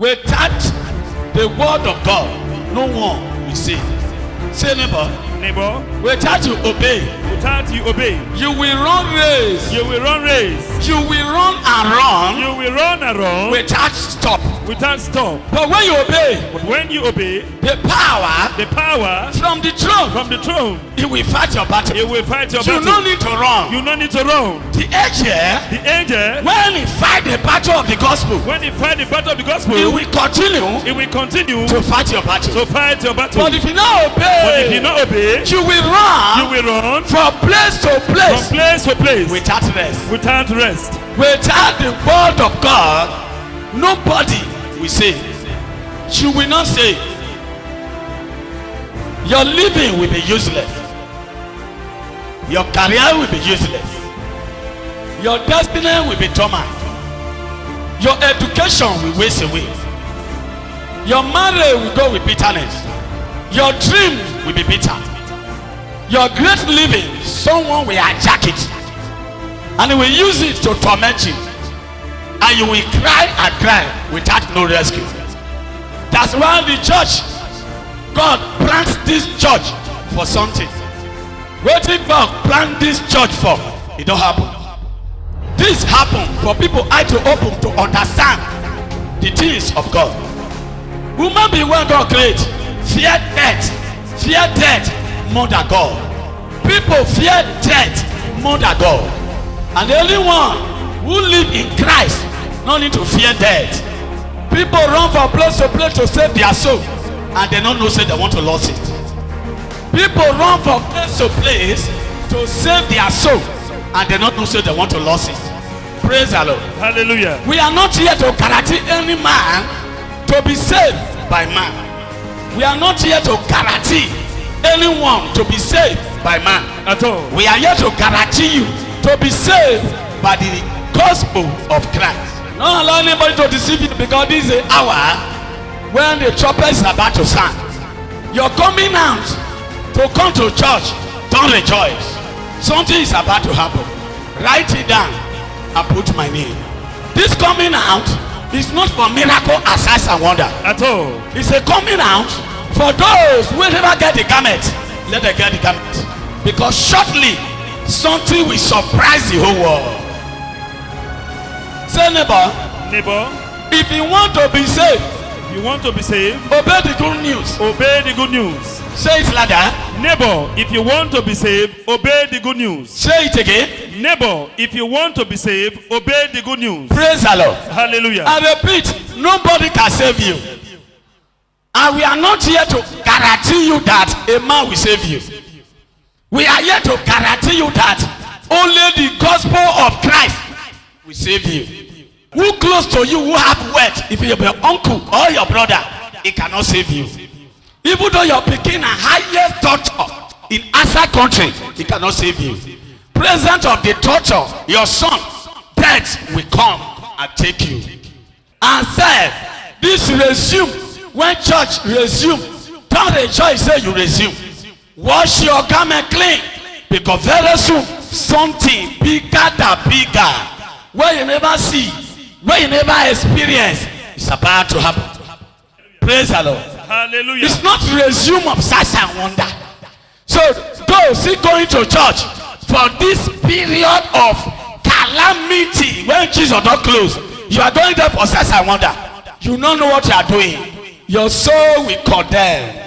Without the word of God, no one will see. Say neighbor. Neighbor, Without you obey, you will run race. you will run race. You will run and run You will run around without stop. without stop. But when you obey, But when you obey, the power the power from the throne, from the throne, it will fight your battle. it will fight your You battle. don't need to run. You don't need to run. The angel, The angel, when he fight the battle of the gospel, when he fight the battle of the he gospel, will continue it will continue to fight your battle. to fight your battle. But if you not But if you obey, not obey, you will you run will run from place to from place place to place without rest. without rest. Without the word of God, nobody will say. You will not say. Your living will be useless. Your career will be useless. Your destiny will be torment. Your education will waste away. Your marriage will go with bitterness. Your dream will be bitter. Your great living, someone will hijack it and he will use it to torment you, and you will cry and cry without no rescue. That's why the church, God plants this church for something. What did God plant this church for? It don't happen. This happen for people eye to open to understand the things of God. Woman be when God create, fear death more than God. People fear death more than God. And the only one who live in Christ no need to fear death. People run from place to place to save their soul, and they don't know say they want to lose it. People run from place to place to save their soul, and they don't know say they want to lose it. Praise the Lord. Hallelujah. We are not here to guarantee any man to be saved by man. We are not here to guarantee anyone to be saved by man. At all. We are here to guarantee you to be saved by the gospel of Christ. Don't allow anybody to deceive you, because this is an hour when the trumpet is about to sound. You're coming out to come to church. Don't rejoice. Something is about to happen. Write it down and put my name. This coming out is not for miracle, signs and wonder. At all. It's a coming out for those who will never get the garment. Let them get the garment, because shortly something will surprise the whole world. Say neighbor, if you want to be saved, you want to be saved, obey the good news. obey the good news. Say it like that. Neighbor, if you want to be saved, obey the good news. Say it again. Neighbor, if you want to be saved, obey the good news. Praise the Lord. Hallelujah. I repeat, nobody can save you, and we are not here to guarantee you that a man will save you. We are here to guarantee you that only the gospel of Christ will save you. Who close to you, who have wealth, if you're your uncle or your brother, it cannot save you. Even though you're picking a highest torture in outside country, it cannot save you. Present of the torture, your son, death will come and take you. And say, this resume, when church resume, don't rejoice, say you resume. Wash your garment clean, because very soon something bigger than bigger, where you never see, where you never experience, is about to happen. Praise the Lord. Hallelujah. It's not resume of signs and wonder. So those still going to church for this period of calamity, when Jesus not close, you are going there for signs and wonder. You don't know what you are doing. Your soul will condemn.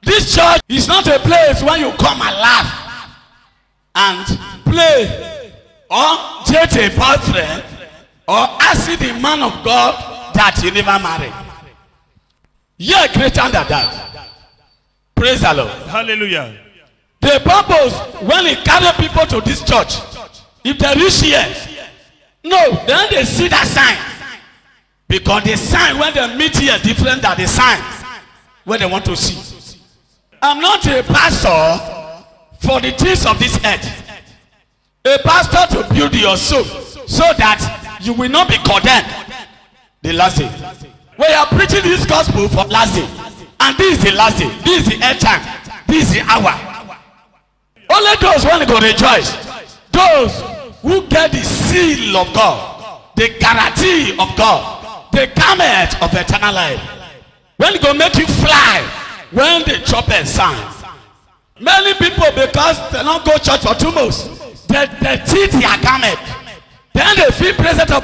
This church is not a place where you come and laugh and play or date a boyfriend or ask the man of God that you never married. You're greater than that. Praise the Lord. Hallelujah. The purpose when he carry people to this church, if they reach here, no, then they see that sign. Because the sign when they meet here different than the sign when they want to see. I'm not a pastor for the things of this earth. A pastor to build your soul so that you will not be condemned The last day. We are preaching this gospel for last day. And this is the last day. This is the end time. This is the hour. Only those when go rejoice. Those who get the seal of God, the guarantee of God, the garment of eternal life. When it go make you fly, when the trumpet sound. Many people, because they don't go church for 2 months, they teach their garment. Then they feel presence of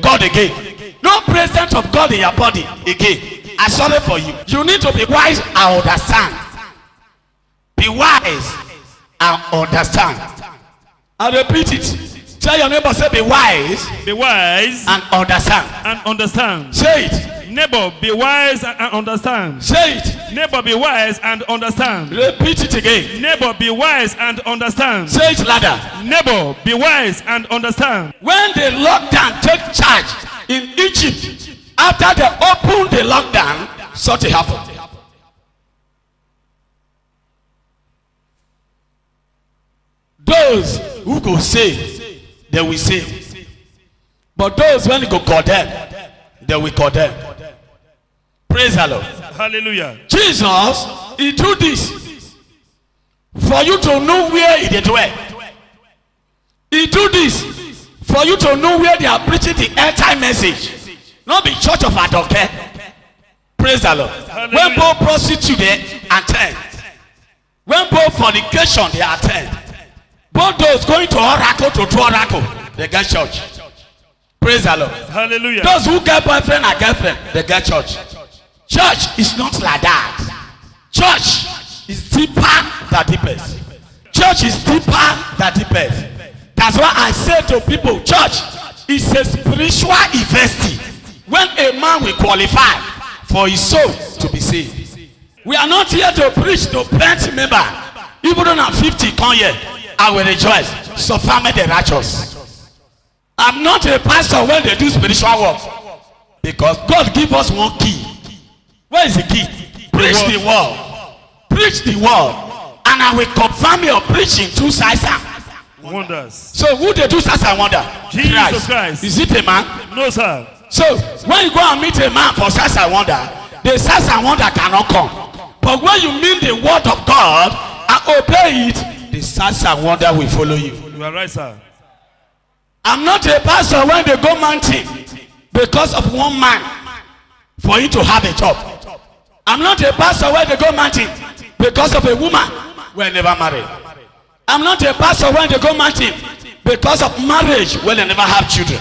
God again. No presence of God in your body again. I'm sorry for you. You need to be wise and understand. Be wise and understand. I repeat it. Tell your neighbor, say be wise. Be wise and understand. And understand. Say it. Neighbor, be wise and understand. Say it. Neighbor, be wise and understand. Repeat it again. Neighbor, be wise and understand. Say it louder. Neighbor, be wise and understand. When the lockdown take charge in Egypt, after they opened the lockdown, something happened. Those who go save, they will save. But those when they go condemn, they will condemn. Praise the Lord. Hallelujah. Jesus, he do this for you to know where he dwell. He do this for you to know where they are preaching the end-time message. Not be church of Adoke. Praise the Lord. Hallelujah. When both prostitute they attend. When both fornication they attend. Both those going to oracle to do oracle, they get church. Praise the Lord. Hallelujah. Those who get boyfriend and girlfriend, they get church. Church is not like that. Church is deeper than deepest. Church is deeper than deepest. That's why I say to people, church is a spiritual university. When a man will qualify for his soul to be saved. We are not here to preach to plenty member. Even though I'm 50, come here, I will rejoice. So family the righteous. I'm not a pastor when they do spiritual work. Because God give us one key. Where is the key? Preach the word. Preach the word. And I will confirm your preaching through signs and wonders. So who they do signs and wonder? Jesus Christ. Is it a man? No, sir. So when you go and meet a man for signs and wonder, the signs and wonder cannot come. But when you mean the word of God and obey it, the signs and wonder will follow you. You are right, sir. I'm not a pastor when they go mountain because of one man for you to have a job. I'm not a pastor when they go mountain because of a woman when they never married. I'm not a pastor when they go mountain because of marriage when they never have children.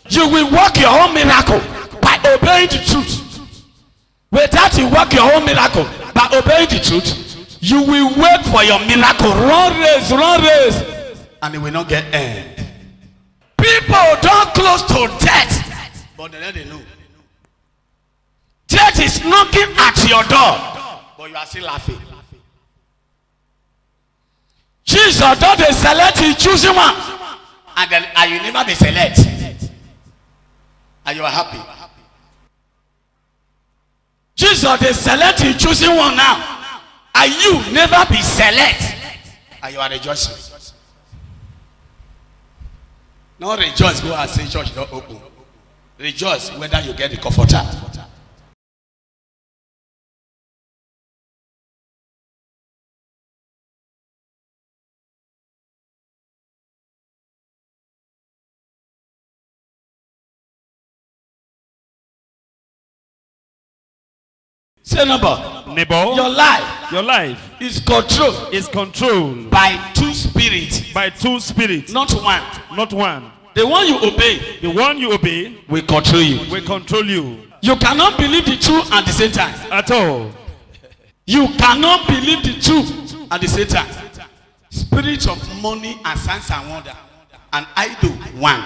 You will work your own miracle by obeying the truth. Without you work your own miracle by obeying the truth, you will wait for your miracle. Run race, and it will not get end. People don't close to death, but they know. Death is knocking at your door, but you are still laughing. Jesus don't they select, he choosing one, and then you never be select, and you are happy. Jesus they select, he choosing one now, and you never be select, and you are rejoicing. Not rejoice, go and say church don't open. Rejoice whether you get the comforter. Say neighbor, your life is controlled by two spirits, not one. The one you obey will control you. You cannot believe the truth at the same time. At all. You cannot believe the truth at the same time. Spirit of money and signs and wonder and idol one.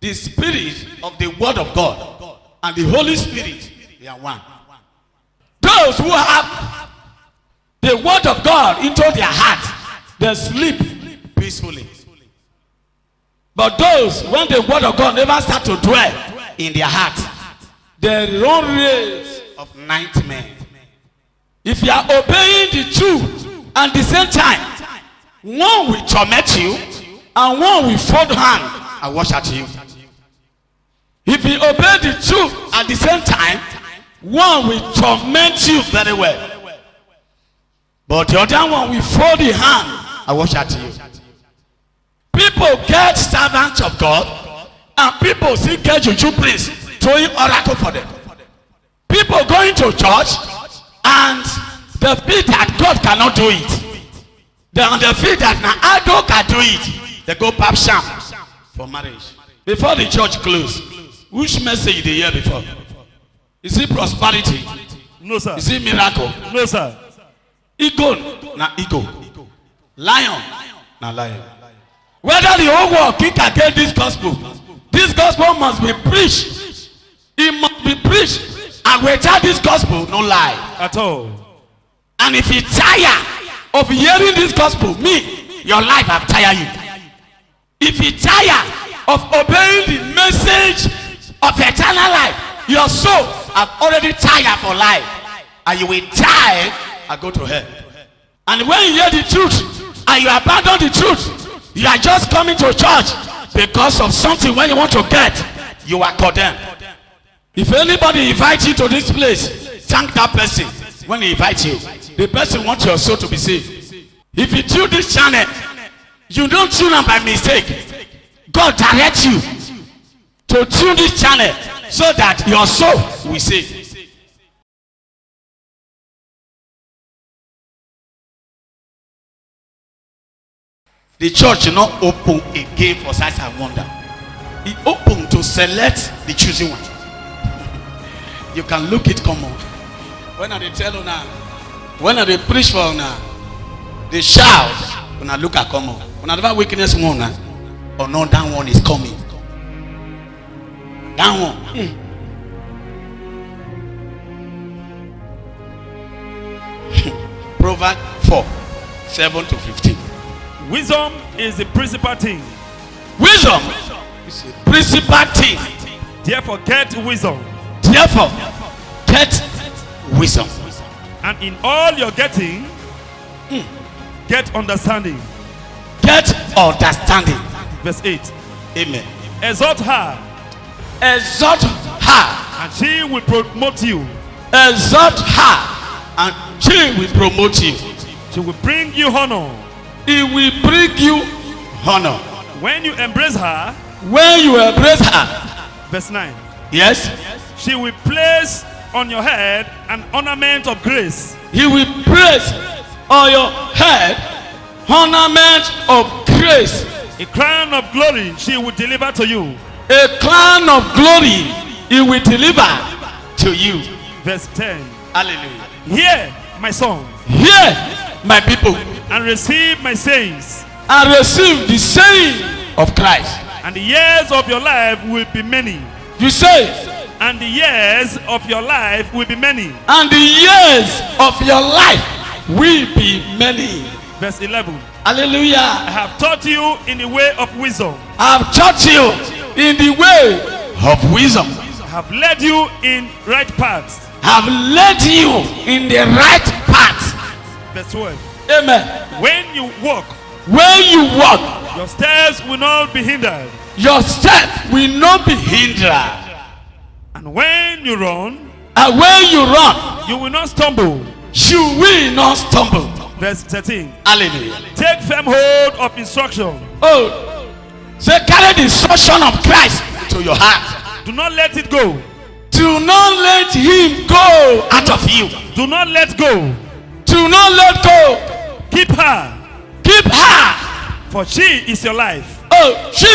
The spirit of the word of God and the Holy Spirit, they are one. Those who have the word of God into their heart, they sleep peacefully. But those, when the word of God never start to dwell in their heart, they run race of nightmare. If you are obeying the truth and at the same time, one will torment you and one will fold hand and wash at you. If you obey the truth at the same time, one will torment you very well. But the other one will fold the hand and watch at you. People get servants of God, and people still get juju priest throwing oracle for them. People going to church and they feel that God cannot do it. They feel that now idol can do it. They go pap sham for marriage. Before the church close, which message they hear before? Is it prosperity? No, sir. Is it miracle? No, sir. Ego na ego. Lion na lion. Whether the whole world kick against this gospel must be preached. It must be preached. And without this gospel, no lie. At all. And if you tire of hearing this gospel, your life have tired you. If you tire of obeying the message of eternal life, your soul have already tired for life. And you will die and go to hell. And when you hear the truth and you abandon the truth, you are just coming to church because of something when you want to get, you are condemned. If anybody invites you to this place, thank that person when he invites you. The person wants your soul to be saved. If you tune this channel, you don't tune them by mistake. God directs you to tune this channel so that your soul will save. The church is not open again for signs and wonder. It open to select the choosing one. You can look it come on. When they tell you now, when they preach for now, they shout. When I look at come on, when I never weakness one now, or no, that one is coming. That one. Proverbs 4:7-15. Wisdom is the principal thing. Wisdom is a principal thing. Therefore, get wisdom. Therefore, get wisdom. And in all your getting, get understanding. Get understanding. Verse 8. Amen. Exhort her, Exhort her. and she will promote you. Exhort her, and she will promote you. She will bring you honor. It will bring you honor. When you embrace her, When you embrace her, verse 9. yes, She will place on your head an ornament of grace. he will place on your head ornament of grace. A crown of glory she will deliver to you. A crown of glory he will deliver to you. Verse 10. Hallelujah. Hear, my son, Hear, my people, and receive my sayings, and receive the saying of Christ. and the years of your life will be many. You say, And the years of your life will be many. and the years of your life will be many. Verse 11. I Hallelujah. have taught you in the way of wisdom. I have taught you in the way of wisdom. I have led you in right paths. I have led you in the right path. Verse 12. Amen. When you walk, When you walk, your steps will not be hindered. your step will not be hindered. And when you run, And when you run, you will not stumble. you will not stumble. Verse 13. Hallelujah. Take firm hold of instruction. Oh, say carry the instruction of Christ to your heart. Do not let it go. Do not let him go out of you. Do not let go. Do not let go. Keep her, Keep her. for she is your life. Oh, she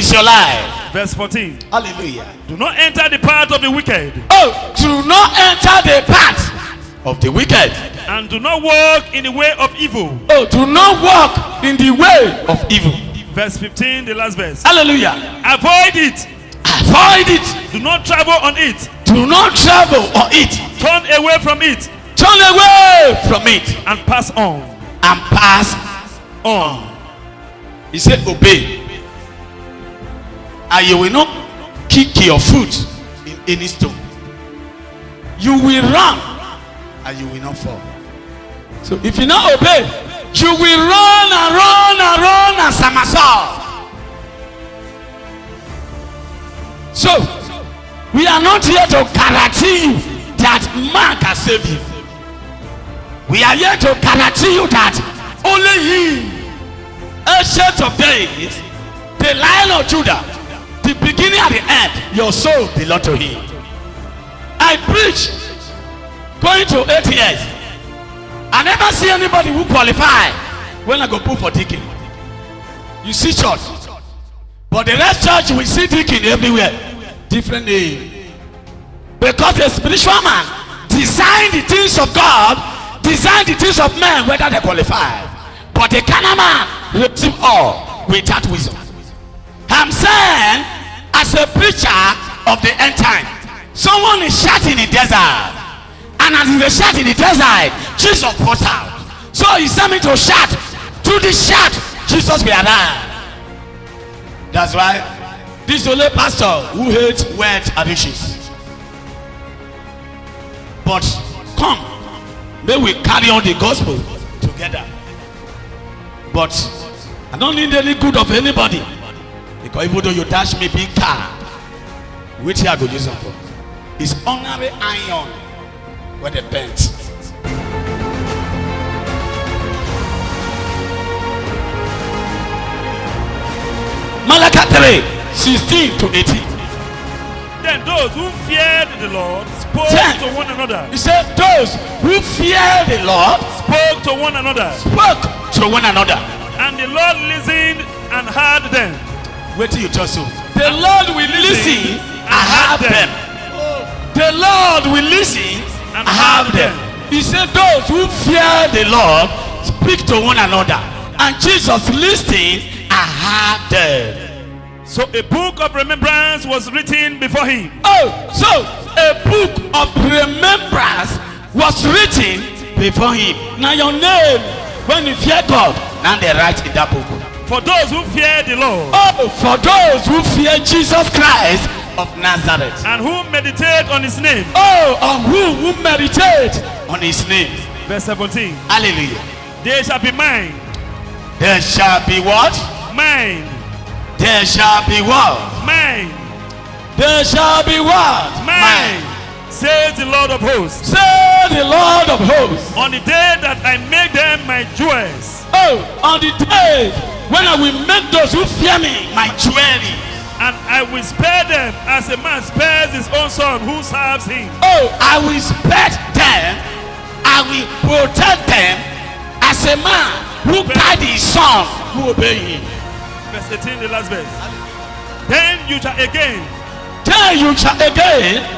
is your life. Verse 14. Hallelujah. Do not enter the path of the wicked, Oh, do not enter the path of the wicked. and do not walk in the way of evil. Oh, do not walk in the way of evil. Verse 15, the last verse. Hallelujah. Avoid it. Avoid it. Do not travel on it. Do not travel on it. Turn away from it Turn away from it and pass on. and pass on. He said, obey. And you will not kick your foot in any stone. You will run and you will not fall. So if you not obey, you will run and run and run and somersault. So We are not here to guarantee you that man can save you. We are here to guarantee you that only him, Ancient of Days, the Lion of Judah, the beginning and the end, your soul belong to him. I preach going to 8 years. I never see anybody who qualify when I go put for deacon. You see church, but the rest church we see deacon everywhere, different name. Because a spiritual man design the things of God, design the things of men, whether they qualify. But the carnal man receive all without wisdom. I'm saying, as a preacher of the end time, someone is shouting in the desert. And as he was shouting in the desert, Jesus brought out. So he sent me to shout. To the shout, Jesus will arrive. That's why this only pastor who hates word additions. But come, may we carry on the gospel together. But I don't need any good of anybody. Because even though you dash me big car, which here I go use them for? It's honorary iron where they bent. Malachi 3:16 to 18. Then those who feared the Lord spoke 10. to one another. He said, those who fear the Lord Spoke to one another. spoke to one another. And the Lord listened and heard them. Wait till you tell so. The Lord will listen and have them. The Lord will listen and have them. He said, those who fear the Lord speak to one another. And Jesus listened and have them. So a book of remembrance was written before him. Oh, so a book of remembrance was written before him. Now your name, when you fear God, now they write in that book. For those who fear the Lord. Oh, for those who fear Jesus Christ of Nazareth. And who meditate on his name. Oh, on who meditate on his name. Verse 17. Hallelujah. They shall be mine. There shall be what? Mine. There shall be what? Mine. There shall be what? Mine. Says the Lord of hosts. Say the Lord of hosts. On the day that I make them my jewels. Oh, on the day when I will make those who fear me my jewelry. And I will spare them as a man spares his own son who serves him. Oh, I will spare them. I will protect them as a man who guide his son who obey him. Verse 18, the last verse. Then you shall again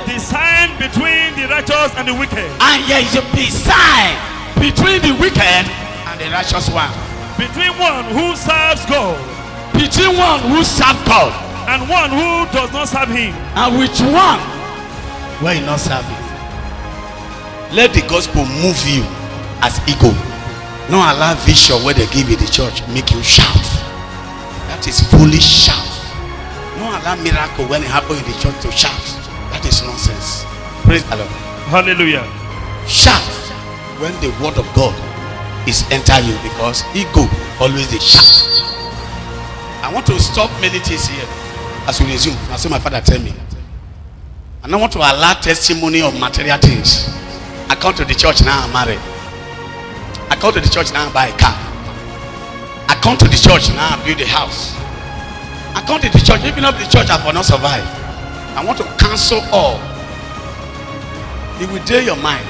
discern between the righteous and the wicked. And there shall be sign between the wicked and the righteous one. Between one who serves God Between one who serves God and one who does not serve him. and which one where you not serve him. Let the gospel move you as ego. No allow vision where they give you the church make you shout. That is foolish shout. No allow miracle when it happens in the church to shout. That is nonsense. Praise the Lord. Hallelujah. Shout when the word of God is enter you, because ego always they shout. I want to stop many things here as we resume. That's what my father tell me. And I want to allow testimony of material things. I come to the church now, I'm married. I come to the church now, I buy a car. I come to the church now, I build a house. I come to the church, even if the church I will not survive. I want to cancel all. It will dare your mind.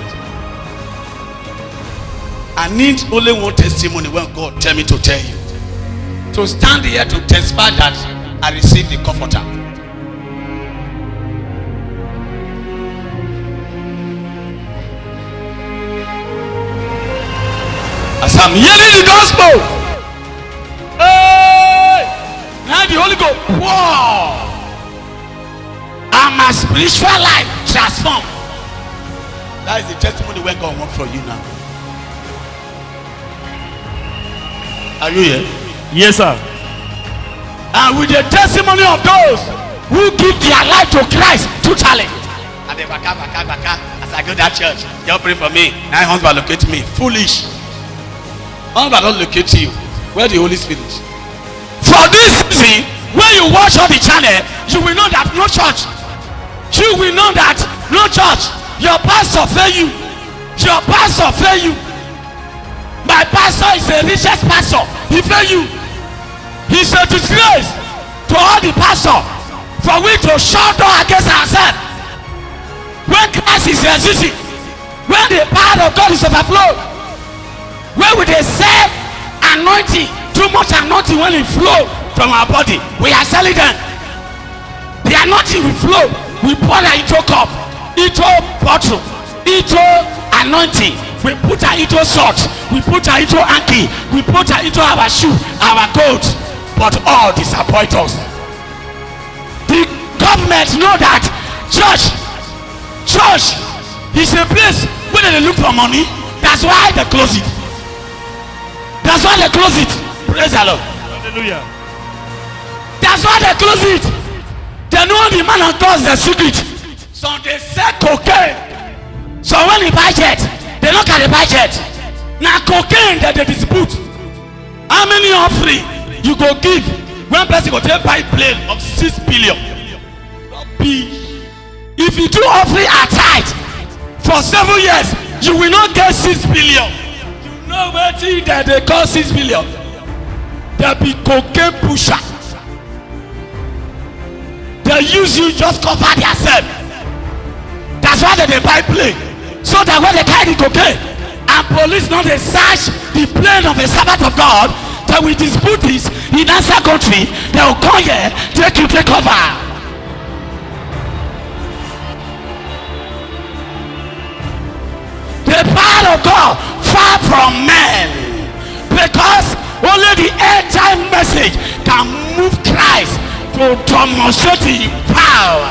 I need only one testimony when God tell me to tell you. To stand here to testify that I received the comforter. As I'm hearing the gospel, hey, now the Holy Ghost, wow, and my spiritual life transformed. That is the testimony when God works for you now. Are you here? Yes, sir. And with the testimony of those who give their life to Christ totally. And they baka. As I go to that church, you pray for me. Now husband locate me. Foolish. Husband don't locate you. Where the Holy Spirit? For this reason, when you watch on the channel, you will know that no church You will know that no church, your pastor fail you. Your pastor fail you. My pastor is the richest pastor. He fail you. He's a disgrace to all the pastor for we to shut door against ourselves. When Christ is existing, when the power of God is overflow, when we dey save anointing, too much anointing when it flow from our body, we are selling them. The anointing will flow. We pour it into cup, into bottle, into anointing. We put her into salt, we put her into hanky, we put her into our shoe, our coat, but all disappoint us. The government know that church is a place where they look for money. That's why they close it. That's why they close it. Praise the Lord. Hallelujah. That's why they close it. They know the man of God's the secret. So they sell cocaine. So when he buy jet, they don't carry budget. Now cocaine that they dispute. How many offering you go give when person go take buy plane of 6 billion? If you do offering at tight for 7 years, you will not get 6 billion. You know what that they call 6 billion? They be cocaine pusher. They use you just cover themselves. That's why they buy plane. So that when they carry the cocaine and police know they search the plane of a servant of God, they will dispute this in answer country. They will come here, take you, take over. The power of God far from men, because only the end time message can move Christ to demonstrate the power.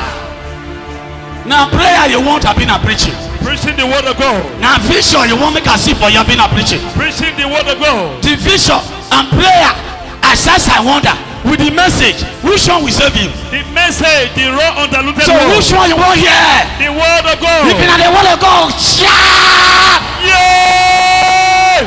Now prayer you want have been a preaching. Preaching the word of God. Now vision you want make a see for you have been a preaching. Preaching the word of God. The vision and prayer, as I wonder, with the message, which one will save you? The message, the raw undiluted So word. which one you want here? The word of God. If you are the word of God, shout! Yay!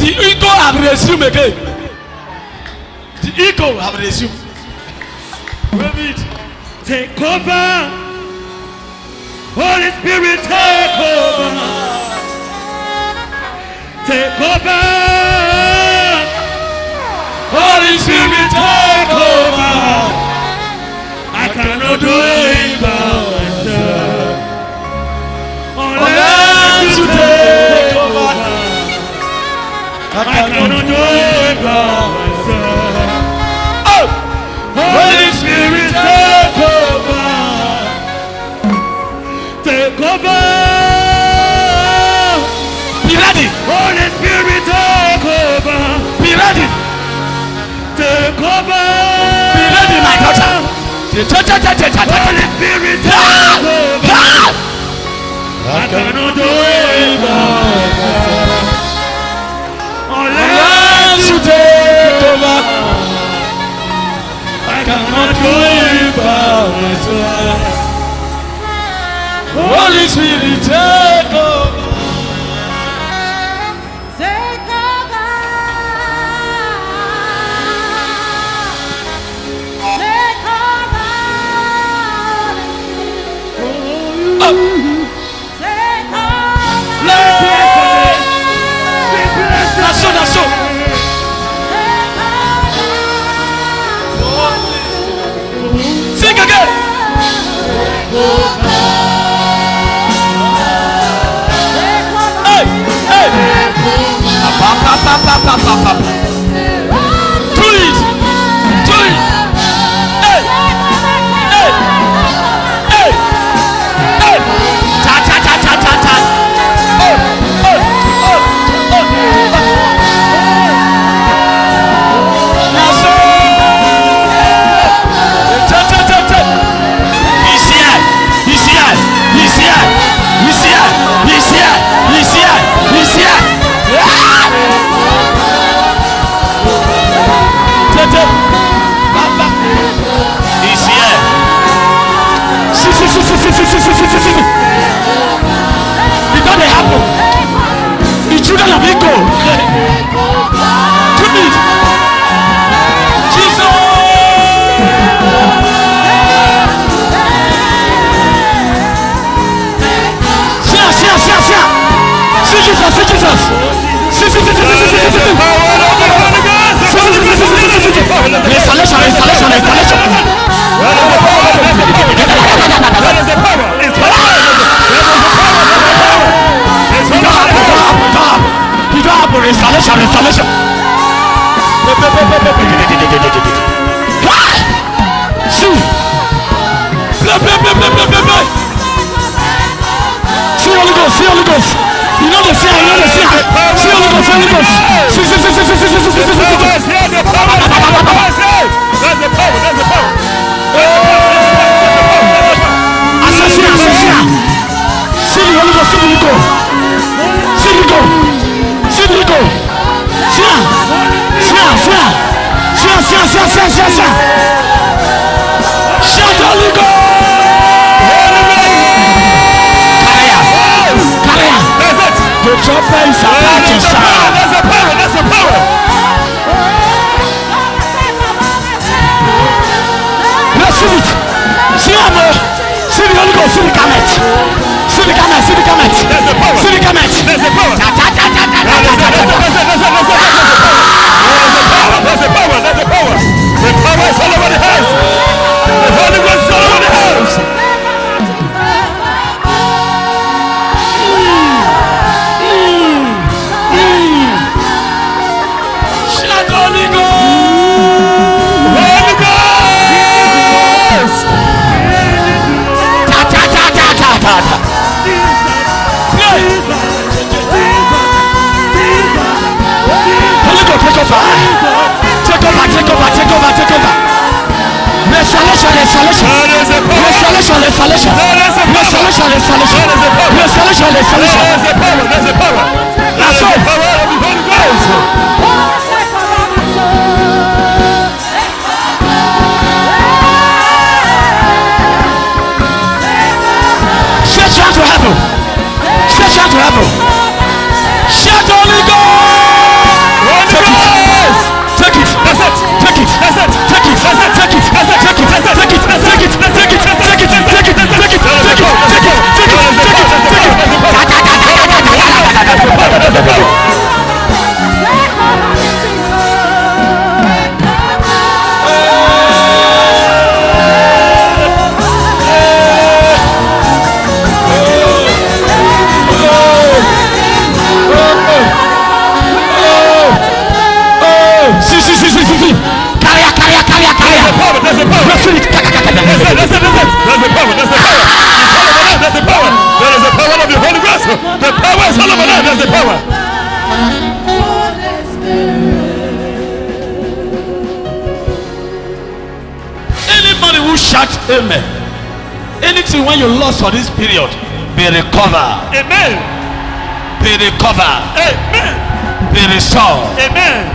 The ego have resumed again. The ego have resumed. David, take over. Holy Spirit, take over. Take over. Holy Spirit, take over. I cannot do it by myself. Unless you take over. I cannot do it by myself. Oh, Holy Spirit, take over. Take over. Be ready. Holy Spirit, take over. Be ready. Take over. Be ready, my daughter. Holy Spirit, take over. I cannot do it by myself. Unless you take over, I cannot do it by myself. Holy Spirit, take over. Take over. Take over. Take over. That's so. Sing again. installation. There is a power. It's power. You don't have installation. See. See Holy Ghost. You know the see. See Holy Ghost. See. There's the power. See the Holy Ghost. Shout Holy Ghost. The trumpet is about to sound. There's a power. Let's see it. See the Holy Ghost. See the garment. There's a power. See the garment. There's a power. There's a power. The power is all over the house. The Holy Ghost is all over the house. Shout Holy Ghost. Holy Ghost. Holy Ghost, take over. Restoration. There's a power. That's the power of the Holy Ghost. Stretch out to heaven. Shout Holy Ghost. Take it. That's it. Amen. Anything when you lost for this period, be recovered. Amen. Be recovered. Amen. Be restored. Amen.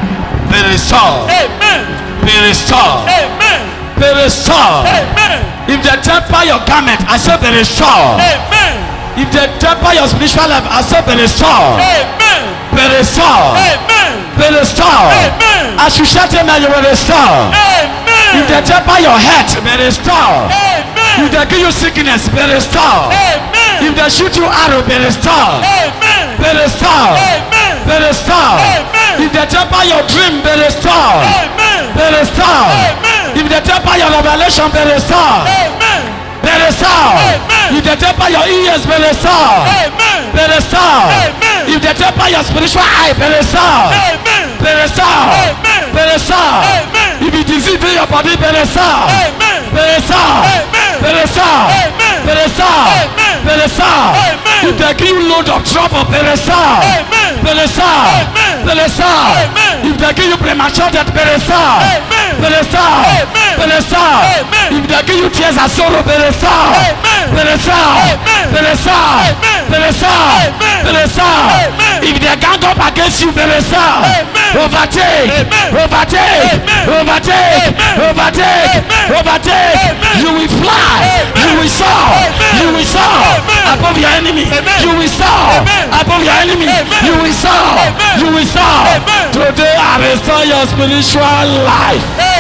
Be restored. Amen. Be restored. Amen. Be restored. Amen. If they temper your garment, I say be restored. Amen. If they temper your spiritual life, I say be restored. Amen. Be restored. Amen. Be restored. Amen. As you shout amen, you will restore. Amen. If they temper your head, be restored. Amen. If they give you sickness, be restored. Amen. If they shoot you arrow, be restored. Amen. Be restored. Amen. Be restored. Amen. If they temper your dream, be restored. Amen. Be restored. Amen. If they temper your revelation, be restored. Amen. Be restored. Amen. If they temper your ears, be restored. Amen. Be restored. Amen. If they temper your spiritual eye, be restored. Amen. Be restored. Amen. Be restored. Amen. If it is in your body, be restored. Amen. Be restored. Amen. Be restored. Amen. Be restored. Amen. Be restored. Amen. If they give you load of trouble, be restored. Amen. Be restored. Amen. Be restored. Amen. If they give you premature death, be restored. Amen. Be restored. Amen. Be restored. Amen. If they give you tears and sorrow, be restored. Amen. Be restored. Amen. Be restored. Amen. Be restored. Amen. Be restored. Amen. If they gang up against you, be restored. Amen. Overtake. Amen. Overtake. Amen. Overtake. Amen. Overtake. Amen. Overtake. Amen. You will fly. Amen. You will soar. Amen. You will soar Amen. above your enemy. Amen. You will soar Amen. above your enemy. Amen. You will soar. Amen. You will soar. Amen. Today I restore your spiritual life.